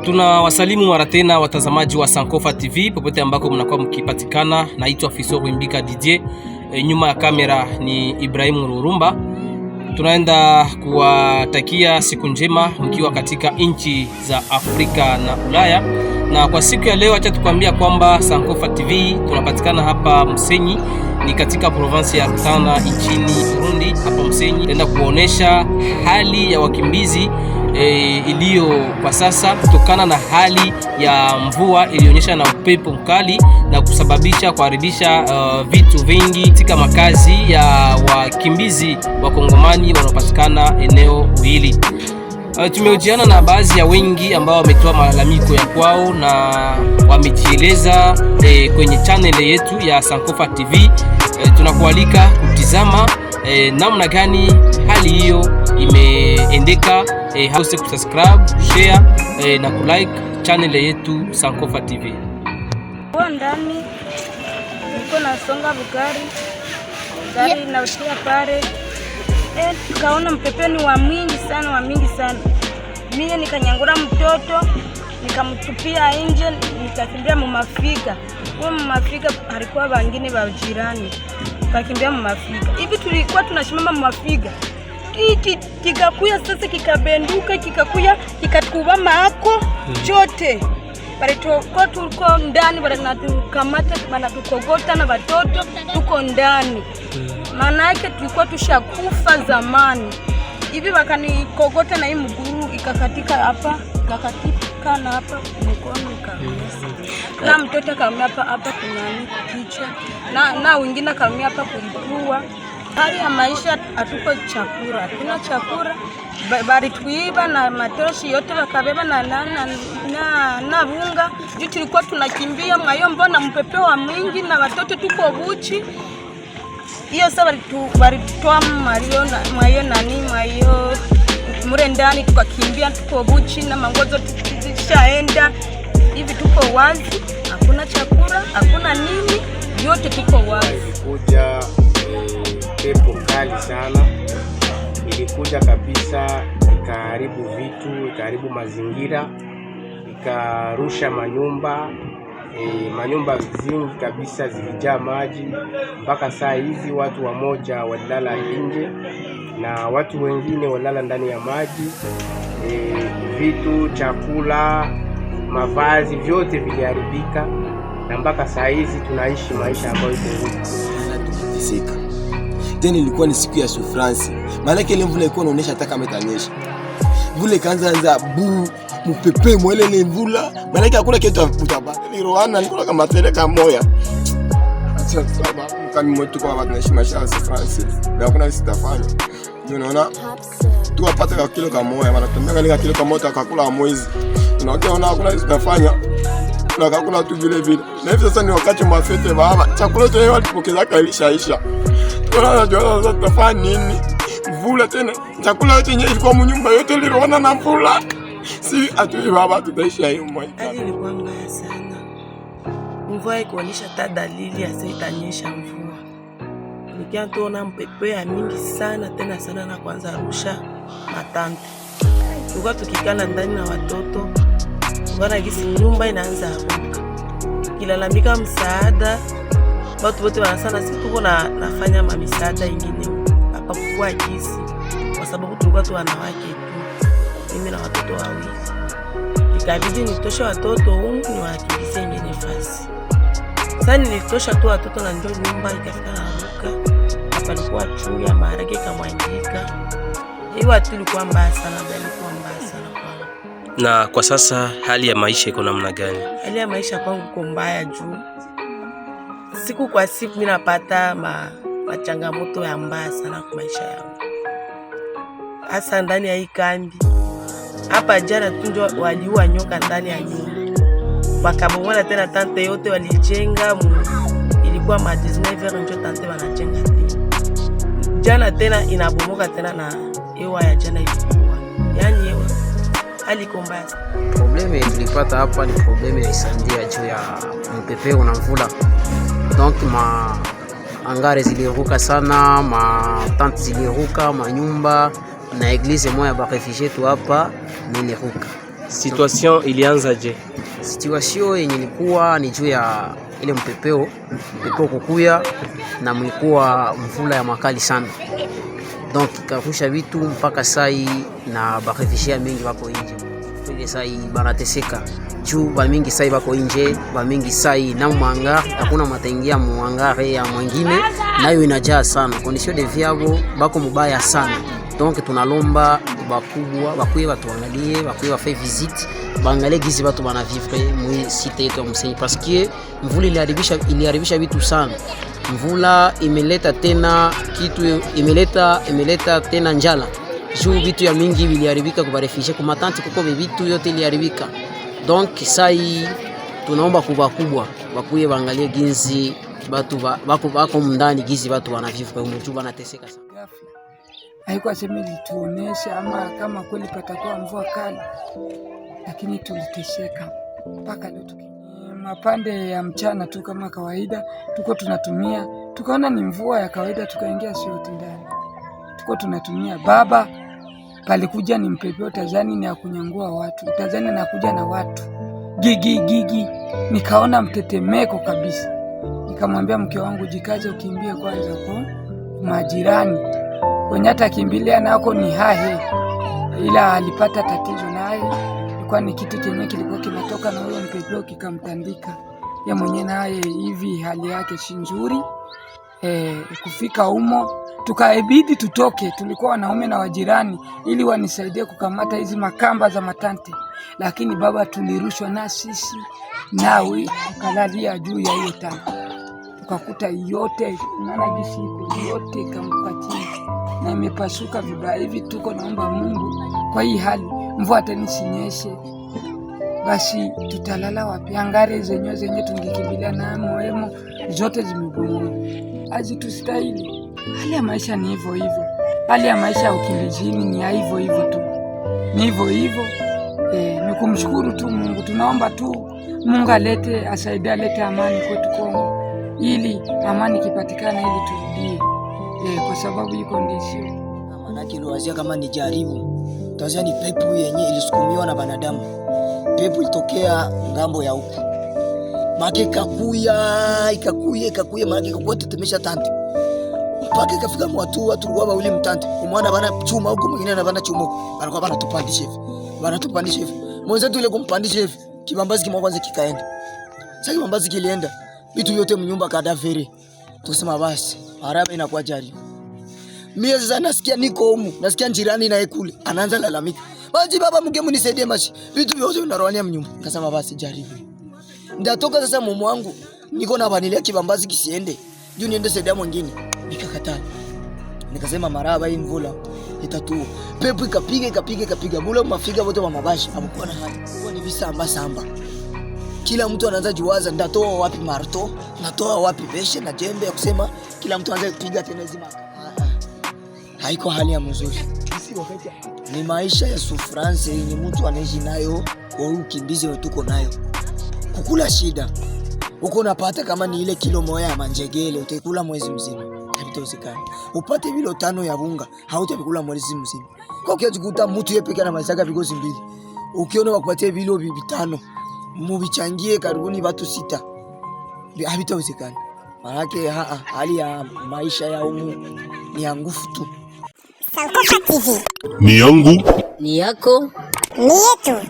Tunawasalimu mara tena watazamaji wa Sankofa TV popote ambako mnakuwa mkipatikana. Naitwa Fiso Rwimbika Didier. Nyuma ya kamera ni Ibrahim Rurumba. Tunaenda kuwatakia siku njema mkiwa katika nchi za Afrika na Ulaya. Na kwa siku ya leo acha tukwambia kwamba Sankofa TV tunapatikana hapa Musenyi, ni katika province ya Rutana nchini Burundi. Hapa Musenyi tutaenda kuonesha hali ya wakimbizi iliyo kwa sasa kutokana na hali ya mvua ilionyesha na upepo mkali na kusababisha kuharibisha vitu vingi katika makazi ya wakimbizi wa Kongomani wanaopatikana eneo hili. Tumehojiana na baadhi ya wengi ambao wametoa malalamiko ya kwao na wamejieleza kwenye channel yetu ya Sankofa TV. Tunakualika kutizama namna gani hali hiyo imeendeka. Hause kusubscribe, share na kulike channel yetu Sankofa TV. Kwa ndani niko nasonga gari na ushia pale. Tukaona mpepeni wa mingi sana. Mimi nikanyangura mtoto, nikamtupia nje, nikakimbia mumafiga. Kwa mumafiga alikuwa wengine wa jirani. Tukakimbia mumafiga. Hivi tulikuwa tunashimama mumafiga. Kikakuya sasa, kikabenduka, kikakuya kikatuba maako chote. Bali tuko ndani, wanatukamata, wanatukogota na watoto tuko ndani. Maana yake tulikuwa tushakufa zamani. Hivi wakanikogota na hii mguu ikakatika hapa, ikakatika na hapa mkono kabisa. Na mtoto kaumia hapa kunani kichwa. Na wengine kaumia hapa kulipua. Hali ya maisha hatuko chakula. Hatuna chakula. Bari tuiba na matoshi yote wakabeba na bunga. Juu tulikuwa tunakimbia mwayo mbona mpepeo wa mwingi na watoto tuko buchi. Hiyo sasa walitutoa mwayo mure ndani, tukakimbia tuko buchi na mangozo tulishaenda. Hivi tuko wazi, hakuna chakula, hakuna nini, yote tuko wazi. Kuja pepo kali sana, ilikuja kabisa, ikaharibu vitu, ikaharibu mazingira, ikarusha manyumba. Manyumba zingi kabisa zilijaa maji. Mpaka saa hizi watu wamoja walala nje na watu wengine walala ndani ya maji. Vitu, chakula, mavazi vyote viliharibika, na mpaka saa hizi tunaishi maisha ambayo tunatisika. Tena ilikuwa ni siku ya sufransi. Maana ile mvula ilikuwa inaonyesha hata kama itanyesha. Vule kaanza bu mupepe mwele ni mvula. Maana hakuna kitu utabana. Ni roana niko kama teleka moya. Acha saba kama mtu kwa watu naishi maisha ya sufransi. Na hakuna sitafanya. Unaona? Tu apata kwa kilo kama moya, maana tumeka ile kilo kama moja akakula mwezi. Unaona hakuna sitafanya. Na hakuna tu vile. Na hivi sasa ni wakati mafete baba. Chakula tu walipokeza kailishaisha. Tunajua sasa tutafanya nini? Mvula tena. Chakula yote yenyewe ilikuwa mnyumba yote iliroana na mvula. Si atui baba tutaisha hiyo mwaka. Hali ilikuwa mbaya sana. Mvua ikuonyesha hata dalili ya sasa itanyesha mvua. Nikiwa tuona mpepe ya mingi sana tena sana na kwanza rusha matante. Tulikuwa tukikana ndani na watoto. Bwana gisi nyumba inaanza kuanguka. Kilalamika msaada. Watu wote wanasana sisi tuko nafanya mamisaada ingine hapa kwa gisi. Kwa sababu tulikuwa tu wanawake tu. Mimi na watoto wawili. Ikabidi nitoshe watoto huko ni wakimbize ingine fasi. Sasa nilitosha tu watoto na ndio nyumba ikafika na ruka. Hapa ilikuwa chungu ya maharage kamwangika. Hiyo tulikuwa mbaya sana, ilikuwa mbaya sana kwangu. Na kwa sasa hali ya maisha iko namna gani? Hali ya maisha kwangu iko mbaya juu siku kwa siku mimi napata machangamoto ya mbaya sana kwa maisha yangu. Hasa ndani ya hii kambi. Hapa jana tu ndio waliua nyoka ndani ya nyumba. Wakabomola tena tante yote walijenga. Ilikuwa ma 19h ndio tante wanajenga tena. Jana tena inabomoka tena na hewa ya jana ilikuwa. Yaani hewa hali mbaya. Probleme tulipata hapa ni probleme ya isandia juu ya mpepeo na mvula. Donc ma angare ziliruka sana, ma tante ziliruka, ma nyumba na eglise moja ba refugee tu hapa niliruka. Situation ilianza je? Situation yenye ilikuwa ni juu ya ile mpepeo kukuya na mlikuwa mvula ya makali sana, donc ikarusha vitu mpaka sai na barefishia mingi wako nje. Ile sai banateseka juu ba mingi sai bako nje, ba mingi sai na mwanga hakuna mataingia mwangare ya mwingine nayo inajaa sana, condition de viabo bako mubaya sana. Donc tunalomba bakubwa bakuye batuangalie, bakuye bafaye visite, baangalie gizi batu bana vivre mwi site yetu ya Musenyi, parce que mvula iliharibisha vitu sana. Mvula imeleta tena kitu, imeleta tena njala. Juu vitu ya mingi viliharibika kwa refugee, kwa matanti kuko vitu yote iliharibika. Donc sai tunaomba kubwa bakuye baangalie gizi batu bako mndani, gizi batu bana vivre mjuu banateseka sana. Haikuwa sema ilituonesha ama kama kweli patakuwa mvua kali, lakini tuliteseka mpaka leo. Mapande ya mchana tu kama kawaida tuko tunatumia, tukaona ni mvua ya kawaida, tukaingia shoti ndani, tuko tunatumia. Baba palikuja ni mpepeo Tanzania ni ya kunyangua watu, Tanzania nakuja na watu gigi, nikaona mtetemeko kabisa. Nikamwambia mke wangu, jikaze ukimbie kwanza kwa majirani kwenye hata kimbilia nako ni hahe, ila alipata tatizo naye. Ilikuwa ni kitu chenye kilikuwa kinatoka na huyo mpepeo kikamtandika ya mwenye, naye hivi hali yake si nzuri. Kufika humo tukaibidi tutoke, tulikuwa wanaume na wajirani ili wanisaidie kukamata hizi makamba za matante, lakini baba tulirushwa na sisi nawe tukalalia juu ya hiyo tanki, tukakuta yote unaona gisi yote kaanguka chini na imepasuka vibaya hivi. Tuko naomba Mungu kwa hii hali mvua tena isinyeshe, basi tutalala wapi? Angare zenye tungikimbilia na moemo zote zimebomoka, hazitustahili. Hali ya maisha ni hivyo, hali ya maisha ya ukimbizini ni hivyo tu, ni hivyo. Ni kumshukuru tu Mungu, tunaomba tu Mungu alete amani kwetu Kongo, ili amani kipatikana ili turudie, kwa sababu iko ndisio. Manake iliwazia kama ni jaribu, tazia ni pepo yenye ilisukumiwa na banadamu. Pepo ilitokea ngambo ya huko, make ikakuya make ikakuwa tetemesha tanti mpaka ikafika watu tulikuwa bawili mtante, umwana bana chuma huko, mwingine na bana chuma huko, banakuwa banatupandisha hivi mwenzetu ile kumpandisha hivi, kibambazi kimwa kwanza kikaenda. Sasa kibambazi kilienda, vitu vyote mnyumba kadaveri. Tusema basi haraba inakuwa jari. Mimi sasa nasikia niko humu, nasikia jirani naye kule anaanza lalamika, "Maji baba, mngemu nisaidie maji." Vitu vyote vinaroania mnyumba. Nikasema basi jaribu. Ndatoka sasa mume wangu, niko na banilia kibambazi kisiende, juu niende saidia mwingine. Nikakataa. Nikasema maraba hii mvula itatua. Pepo ikapiga bula mafiga wote wa mabashi. Hakuwa na hali. Kwa ni visamba. Kila mtu anaanza juwaza ndatoa wapi marto, natoa wapi beshe na jembe ya kusema kila mtu anaanza kupiga tena zima. Haiko hali ya mzuri. Ni maisha ya sufrance yenye mtu anaishi nayo kwa ukimbizi wetu tuko nayo. Kukula shida. Uko unapata kama ni ile kilo moja ya manjegele utakula mwezi mzima. Habitozikana. Upate vilo 5 ya bunga, hautakula mwezi mzima. Kwa kiasi kukuta mtu yeye pekee na maisha vigozi mbili. Ukiona wakupatie vilo 5, mubichangie karibuni watu 6. Habitozikana. Maanake hali ya maisha ya umu ni ya nguvu tu. Sankofa TV. Ni yangu, ni yako, ni yetu.